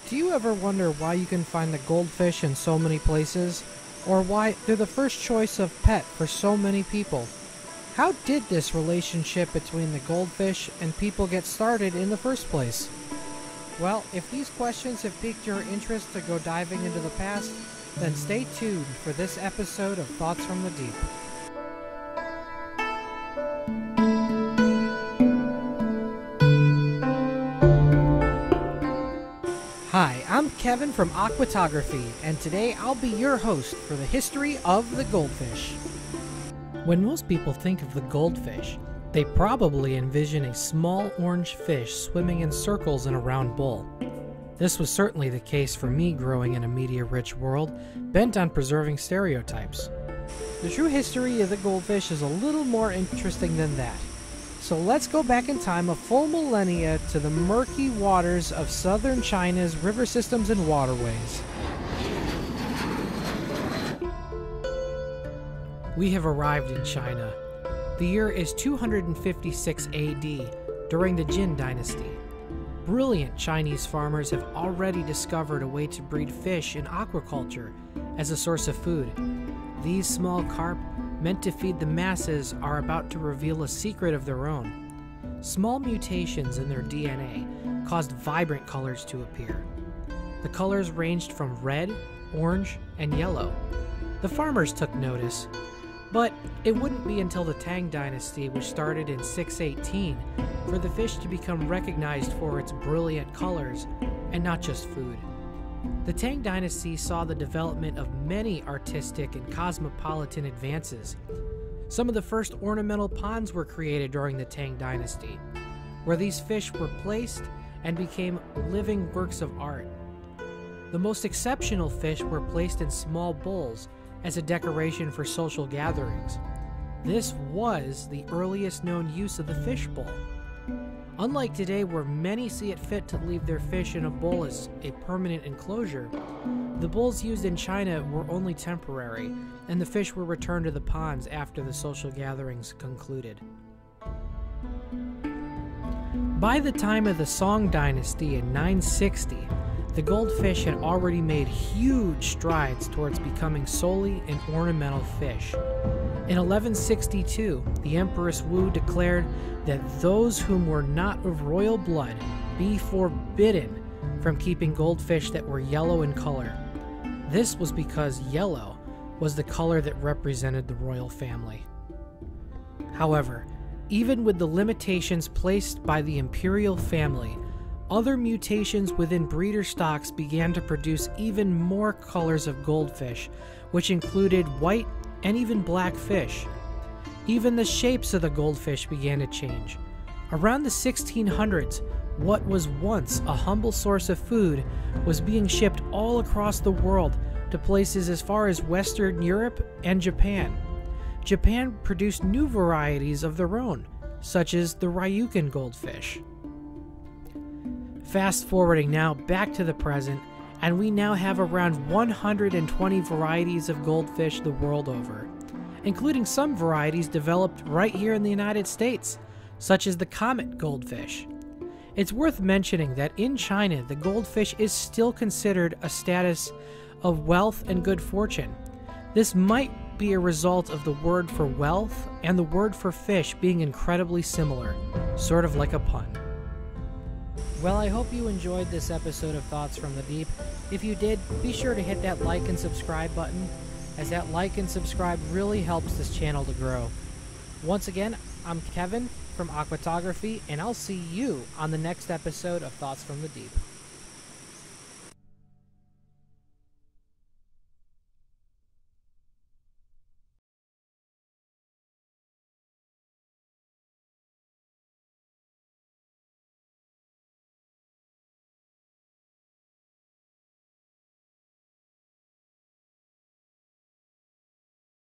Do you ever wonder why you can find the goldfish in so many places? Or why they're the first choice of pet for so many people? How did this relationship between the goldfish and people get started in the first place? Well, if these questions have piqued your interest to go diving into the past, then stay tuned for this episode of Thoughts from the Deep. Hi, I'm Kevin from Aquatography, and today I'll be your host for the history of the goldfish. When most people think of the goldfish, they probably envision a small orange fish swimming in circles in a round bowl. This was certainly the case for me growing in a media-rich world, bent on preserving stereotypes. The true history of the goldfish is a little more interesting than that. So let's go back in time a full millennia to the murky waters of southern China's river systems and waterways. We have arrived in China. The year is 256 AD, during the Jin dynasty. Brilliant Chinese farmers have already discovered a way to breed fish in aquaculture as a source of food. These small carp, meant to feed the masses, are about to reveal a secret of their own. Small mutations in their DNA caused vibrant colors to appear. The colors ranged from red, orange, and yellow. The farmers took notice, but it wouldn't be until the Tang dynasty, which started in 618, for the fish to become recognized for its brilliant colors and not just food. The Tang dynasty saw the development of many artistic and cosmopolitan advances. Some of the first ornamental ponds were created during the Tang dynasty, where these fish were placed and became living works of art. The most exceptional fish were placed in small bowls as a decoration for social gatherings. This was the earliest known use of the fish bowl. Unlike today, where many see it fit to leave their fish in a bowl as a permanent enclosure, the bowls used in China were only temporary, and the fish were returned to the ponds after the social gatherings concluded. By the time of the Song dynasty in 960, the goldfish had already made huge strides towards becoming solely an ornamental fish. In 1162, the Empress Wu declared that those whom were not of royal blood be forbidden from keeping goldfish that were yellow in color. This was because yellow was the color that represented the royal family. However, even with the limitations placed by the imperial family, other mutations within breeder stocks began to produce even more colors of goldfish, which included white and even black fish. Even the shapes of the goldfish began to change. Around the 1600s, what was once a humble source of food was being shipped all across the world to places as far as Western Europe and Japan. Japan produced new varieties of their own, such as the Ryukin goldfish. Fast forwarding now back to the present, and we now have around 120 varieties of goldfish the world over, including some varieties developed right here in the United States, such as the comet goldfish. It's worth mentioning that in China, the goldfish is still considered a status of wealth and good fortune. This might be a result of the word for wealth and the word for fish being incredibly similar, sort of like a pun. Well, I hope you enjoyed this episode of Thoughts from the Deep. If you did, be sure to hit that like and subscribe button, as that like and subscribe really helps this channel to grow. Once again, I'm Kevin from Aquatography, and I'll see you on the next episode of Thoughts from the Deep.